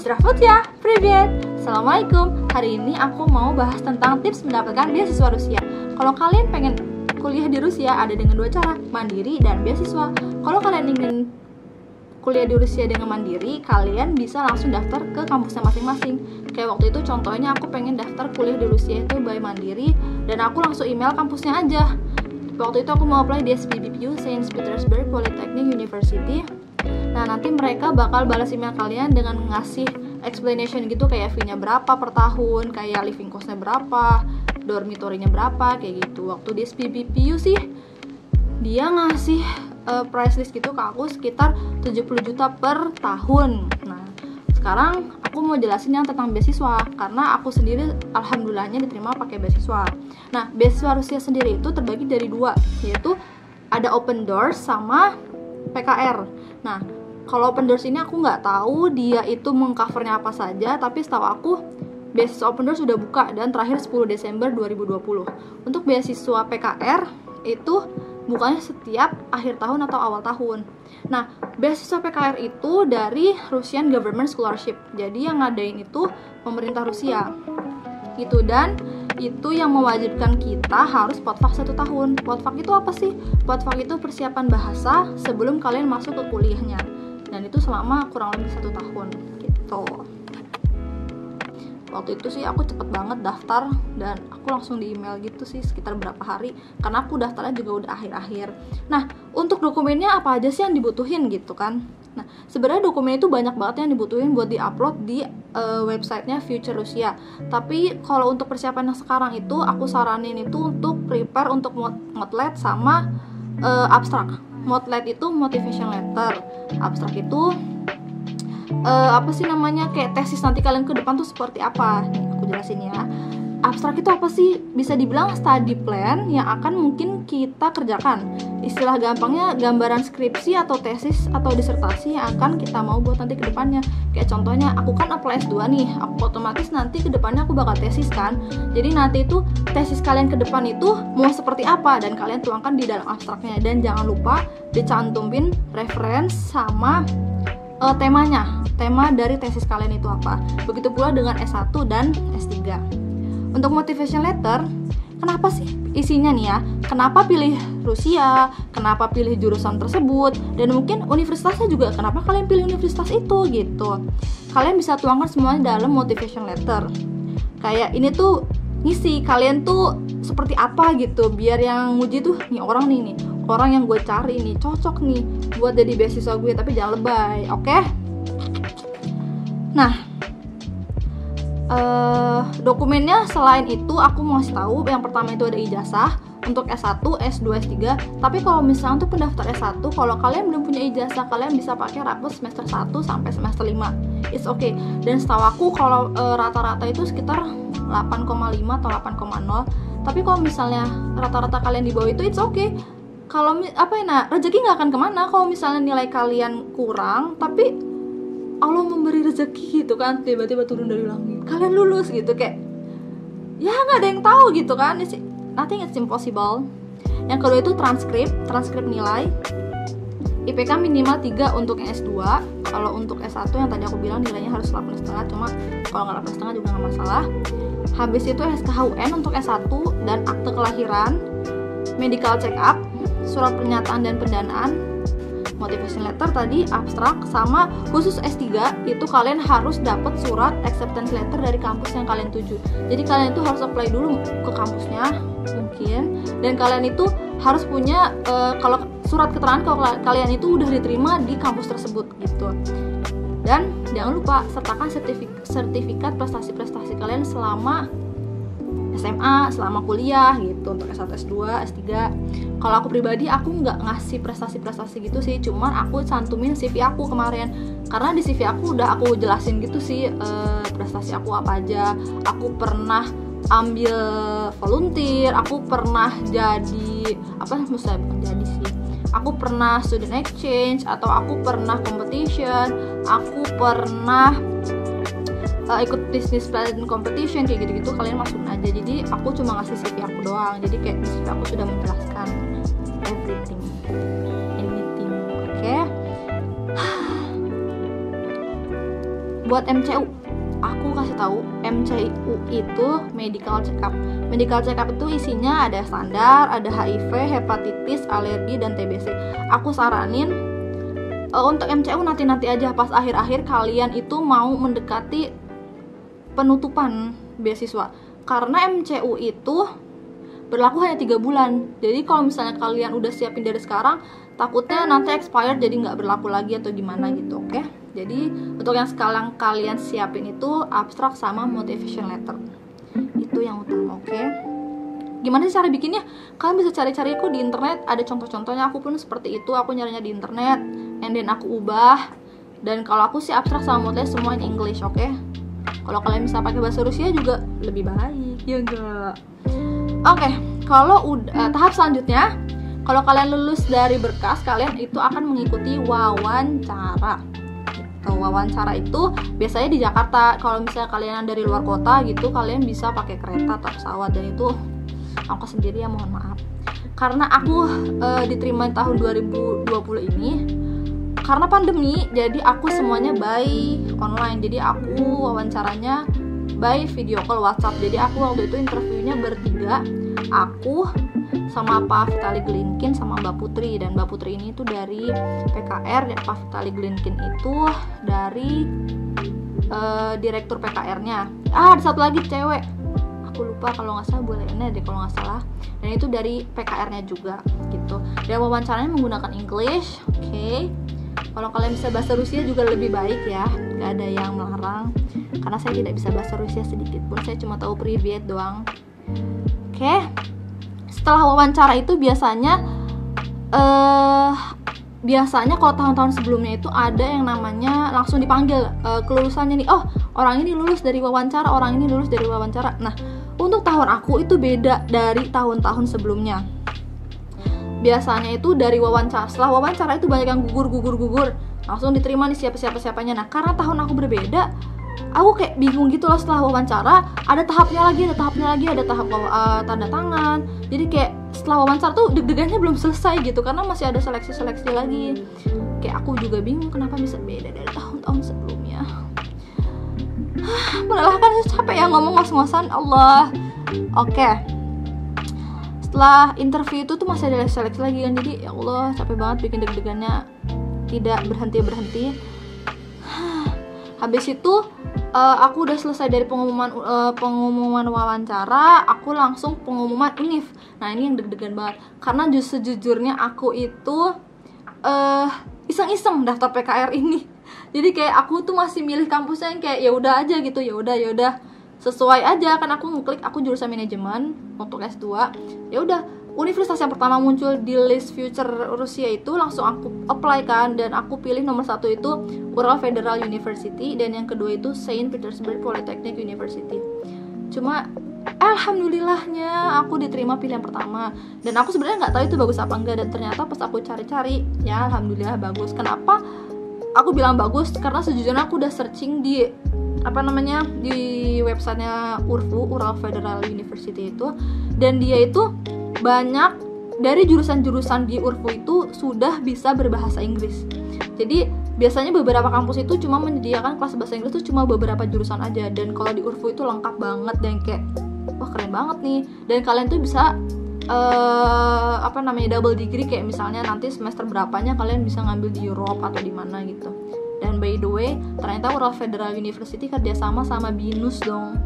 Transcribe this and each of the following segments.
Здравствуйте, привет. Assalamualaikum. Hari ini aku mau bahas tentang tips mendapatkan beasiswa Rusia. Kalau kalian pengen kuliah di Rusia, ada dengan dua cara, mandiri dan beasiswa. Kalau kalian ingin kuliah di Rusia dengan mandiri, kalian bisa langsung daftar ke kampusnya masing-masing. Kayak waktu itu contohnya aku pengen daftar kuliah di Rusia itu by mandiri, dan aku langsung email kampusnya aja. Waktu itu aku mau apply di SPBPU, Saint Petersburg Polytechnic University. Nah, nanti mereka bakal balas email kalian dengan ngasih explanation gitu, kayak fee-nya berapa per tahun, kayak living cost-nya berapa, dormitory-nya berapa, kayak gitu. Waktu di SPBPU sih dia ngasih price list gitu ke aku sekitar 70 juta per tahun. Nah, sekarang aku mau jelasin yang tentang beasiswa, karena aku sendiri alhamdulillahnya diterima pakai beasiswa. Nah, beasiswa Rusia sendiri itu terbagi dari dua, yaitu ada Open Doors sama PKR. Nah, kalau Open Doors ini aku nggak tahu dia itu mengcovernya apa saja, tapi setahu aku beasiswa Open Doors sudah buka dan terakhir 10 Desember 2020. Untuk beasiswa PKR itu bukanya setiap akhir tahun atau awal tahun. Nah, beasiswa PKR itu dari Russian Government Scholarship. Jadi yang ngadain itu pemerintah Rusia. Gitu, dan itu yang mewajibkan kita harus POTFAK 1 tahun. POTFAK itu apa sih? POTFAK itu persiapan bahasa sebelum kalian masuk ke kuliahnya. Dan itu selama kurang lebih 1 tahun gitu. Waktu itu sih aku cepet banget daftar dan aku langsung di email gitu sih sekitar berapa hari, karena aku daftarnya juga udah akhir-akhir. Nah, untuk dokumennya apa aja sih yang dibutuhin gitu kan? Nah, sebenarnya dokumen itu banyak banget yang dibutuhin buat diupload di websitenya Future Rusia. Tapi kalau untuk persiapan yang sekarang itu aku saranin itu untuk prepare untuk Motlet sama abstrak. Motlet itu motivation letter, abstrak itu apa sih namanya, kayak tesis nanti kalian ke depan tuh seperti apa. Nih, aku jelasin ya. Abstrak itu apa sih? Bisa dibilang study plan yang akan mungkin kita kerjakan. Istilah gampangnya gambaran skripsi atau tesis atau disertasi yang akan kita mau buat nanti ke depannya. Kayak contohnya aku kan apply S2 nih, aku otomatis nanti ke depannya aku bakal tesis kan. Jadi nanti itu tesis kalian ke depan itu mau seperti apa dan kalian tuangkan di dalam abstraknya. Dan jangan lupa dicantumin reference sama temanya, tema dari tesis kalian itu apa. Begitu pula dengan S1 dan S3. Untuk motivation letter, kenapa sih isinya nih ya? Kenapa pilih Rusia? Kenapa pilih jurusan tersebut? Dan mungkin universitasnya juga, kenapa kalian pilih universitas itu gitu. Kalian bisa tuangkan semuanya dalam motivation letter. Kayak ini tuh ngisi kalian tuh seperti apa gitu, biar yang nguji tuh nih orang yang gue cari nih, cocok nih buat jadi beasiswa gue, tapi jangan lebay, oke? Nah, dokumennya selain itu aku mau kasih tahu, yang pertama itu ada ijazah untuk S1, S2, S3. Tapi kalau misalnya untuk pendaftar S1, kalau kalian belum punya ijazah, kalian bisa pakai rapot semester 1 sampai semester 5. It's okay. Dan setahu aku kalau rata-rata itu sekitar 8,5 atau 8,0. Tapi kalau misalnya rata-rata kalian di bawah itu, it's okay. Kalau rezeki nggak akan kemana. Kalau misalnya nilai kalian kurang, tapi Allah memberi rezeki gitu kan, tiba-tiba turun dari langit, kalian lulus gitu, kayak ya nggak ada yang tahu gitu kan. Nothing is impossible. Yang kedua itu transkrip nilai. IPK minimal 3 untuk yang S2. Kalau untuk S1 yang tadi aku bilang nilainya harus 8,5, cuma kalau nggak 8,5 juga nggak masalah. Habis itu SKHUN untuk S1 dan akte kelahiran, medical check up, surat pernyataan dan pendanaan, motivation letter tadi, abstrak, sama khusus S3 itu kalian harus dapat surat acceptance letter dari kampus yang kalian tuju. Jadi kalian itu harus apply dulu ke kampusnya mungkin, dan kalian itu harus punya kalau surat keterangan kalau kalian itu udah diterima di kampus tersebut gitu. Dan jangan lupa sertakan sertifikat prestasi-prestasi kalian selama SMA, selama kuliah gitu, untuk S1, S2, S3. Kalau aku pribadi, aku nggak ngasih prestasi-prestasi gitu sih, cuman aku cantumin CV aku kemarin, karena di CV aku udah aku jelasin gitu sih prestasi aku apa aja. Aku pernah ambil volunteer, aku pernah jadi aku pernah student exchange, atau aku pernah competition, aku pernah ikut business plan competition, kayak gitu-gitu. Kalian masukin aja. Jadi aku cuma ngasih CV aku doang. Jadi kayak di CV aku sudah menjelaskan anything, oke? buat MCU, aku kasih tahu, MCU itu medical check up. Medical check up itu isinya ada standar, ada HIV, hepatitis, alergi, dan TBC. Aku saranin untuk MCU nanti aja pas akhir-akhir kalian itu mau mendekati penutupan beasiswa. Karena MCU itu berlaku hanya 3 bulan. Jadi kalau misalnya kalian udah siapin dari sekarang, takutnya nanti expired jadi nggak berlaku lagi atau gimana gitu, oke? Jadi untuk yang sekarang kalian siapin itu abstrak sama motivation letter. Itu yang utama, oke? Gimana sih cara bikinnya? Kalian bisa cari-cari kok di internet, ada contoh-contohnya. Aku pun seperti itu, aku nyarinya di internet, and then aku ubah. Dan kalau aku sih abstrak sama motivation semua in English, oke? Kalau kalian bisa pakai bahasa Rusia juga lebih baik, ya enggak? Oke, kalau udah tahap selanjutnya, kalau kalian lulus dari berkas, kalian itu akan mengikuti wawancara. Gitu. Wawancara itu biasanya di Jakarta. Kalau misalnya kalian dari luar kota gitu, kalian bisa pakai kereta atau pesawat, dan itu ongkos sendiri ya, mohon maaf. Karena aku diterima tahun 2020 ini, karena pandemi, jadi aku semuanya by online. Jadi aku wawancaranya by video call WhatsApp. Jadi aku waktu itu interviewnya bertiga, aku sama Pak Vitali Glinkin sama Mbak Putri. Dan Mbak Putri ini tuh dari PKR, dan Pak Vitali Glinkin itu dari direktur PKR-nya. Ada satu lagi cewek, aku lupa, kalau nggak salah Bu Lena deh kalau nggak salah. Dan itu dari PKR-nya juga gitu. Dan wawancaranya menggunakan English, oke. Kalau kalian bisa bahasa Rusia juga lebih baik ya, nggak ada yang melarang. Karena saya tidak bisa bahasa Rusia sedikit pun, saya cuma tahu privet doang. Oke. Setelah wawancara itu biasanya kalau tahun-tahun sebelumnya itu ada yang namanya langsung dipanggil kelulusannya nih. Oh, orang ini lulus dari wawancara, orang ini lulus dari wawancara. Nah, untuk tahun aku itu beda dari tahun-tahun sebelumnya. Biasanya itu dari wawancara, setelah wawancara itu banyak yang gugur, langsung diterima nih siapa-siapanya. Nah, karena tahun aku berbeda, aku kayak bingung gitu loh. Setelah wawancara ada tahapnya lagi, ada tahap tanda tangan. Jadi kayak setelah wawancara tuh deg-degannya belum selesai gitu, karena masih ada seleksi lagi. Kayak aku juga bingung kenapa bisa beda dari tahun-tahun sebelumnya. Melelahkan, capek ya ngomong ngos-ngosan, Allah. Oke. Setelah interview itu tuh masih ada seleksi lagi kan, jadi ya Allah capek banget, bikin deg-degannya tidak berhenti. Habis itu aku udah selesai dari pengumuman wawancara, aku langsung pengumuman univ. Nah ini yang deg-degan banget, karena sejujurnya aku itu iseng-iseng daftar PKR ini. Jadi kayak aku tuh masih milih kampusnya yang kayak ya udah aja gitu, ya udah sesuai aja, kan aku ngeklik aku jurusan manajemen untuk S2. Ya udah, universitas yang pertama muncul di list future Rusia itu langsung aku apply kan, dan aku pilih nomor 1 itu Ural Federal University, dan yang kedua itu Saint Petersburg Polytechnic University. Cuma alhamdulillahnya aku diterima pilihan pertama, dan aku sebenarnya nggak tahu itu bagus apa enggak, dan ternyata pas aku cari-cari ya alhamdulillah bagus. Kenapa aku bilang bagus? Karena sejujurnya aku udah searching di di websitenya URFU, Ural Federal University itu, dan dia itu banyak dari jurusan-jurusan di URFU itu sudah bisa berbahasa Inggris. Jadi biasanya beberapa kampus itu cuma menyediakan kelas bahasa Inggris itu cuma beberapa jurusan aja, dan kalau di URFU itu lengkap banget, dan kayak wah keren banget nih. Dan kalian tuh bisa double degree, kayak misalnya nanti semester berapanya kalian bisa ngambil di Europe atau di mana gitu. Dan by the way, ternyata Ural Federal University kerjasama sama BINUS dong.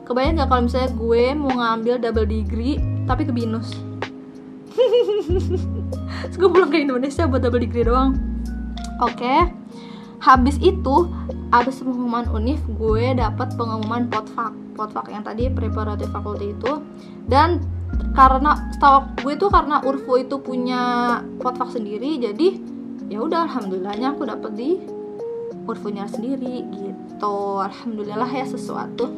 Kebayang gak kalau misalnya gue mau ngambil double degree tapi ke BINUS? Terus gue pulang ke Indonesia buat double degree doang. Oke. Habis itu, abis pengumuman univ, gue dapat pengumuman POTFAK yang tadi preparative faculty itu. Dan karena setahu gue tuh karena URFU itu punya POTFAK sendiri, jadi ya udah alhamdulillahnya aku dapet di URFU-nya sendiri gitu. Alhamdulillah ya sesuatu.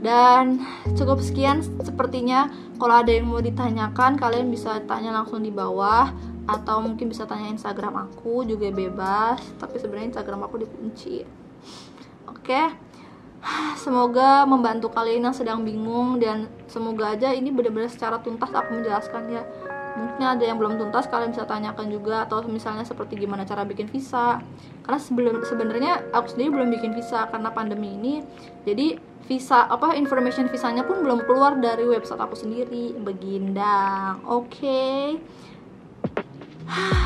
Dan cukup sekian sepertinya. Kalau ada yang mau ditanyakan, kalian bisa tanya langsung di bawah, atau mungkin bisa tanya Instagram aku juga bebas, tapi sebenarnya Instagram aku dikunci. Oke. Semoga membantu kalian yang sedang bingung, dan semoga aja ini benar-benar secara tuntas aku menjelaskan ya. Mungkin ada yang belum tuntas, kalian bisa tanyakan juga. Atau misalnya seperti gimana cara bikin visa, karena sebenarnya aku sendiri belum bikin visa karena pandemi ini. Jadi visa information visanya pun belum keluar dari website aku sendiri. Begindang. Oke.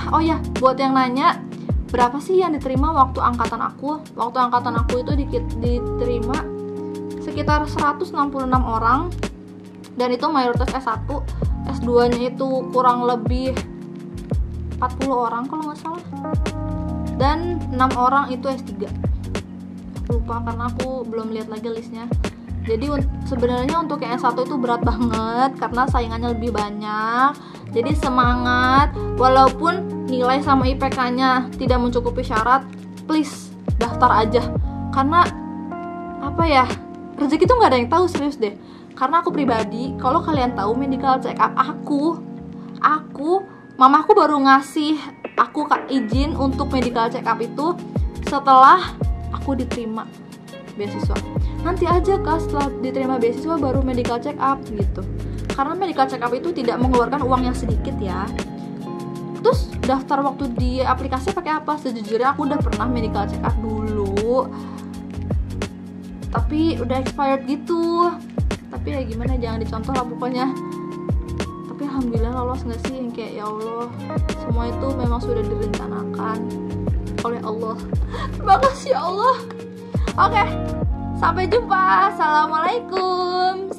Oh ya, buat yang nanya berapa sih yang diterima waktu angkatan aku? Waktu angkatan aku itu diterima sekitar 166 orang, dan itu mayoritas S1. S2 nya itu kurang lebih 40 orang kalau nggak salah, dan 6 orang itu S3. Aku lupa karena aku belum lihat lagi listnya. Jadi sebenarnya untuk yang S1 itu berat banget karena saingannya lebih banyak. Jadi semangat, walaupun nilai sama IPK-nya tidak mencukupi syarat, please daftar aja. Karena rezeki tuh nggak ada yang tahu, serius deh. Karena aku pribadi, kalau kalian tahu medical check up mamaku baru ngasih aku izin untuk medical check up itu setelah aku diterima beasiswa. Nanti aja Kak, setelah diterima beasiswa baru medical check up gitu. Karena medical check up itu tidak mengeluarkan uang yang sedikit ya. Terus daftar waktu di aplikasi pakai apa? Sejujurnya aku udah pernah medical check up dulu, tapi udah expired gitu. Tapi ya gimana, jangan dicontoh lah pokoknya. Tapi alhamdulillah lolos nggak sih, yang kayak ya Allah, semua itu memang sudah direncanakan oleh Allah. Terima kasih ya Allah. Oke, sampai jumpa. Assalamualaikum.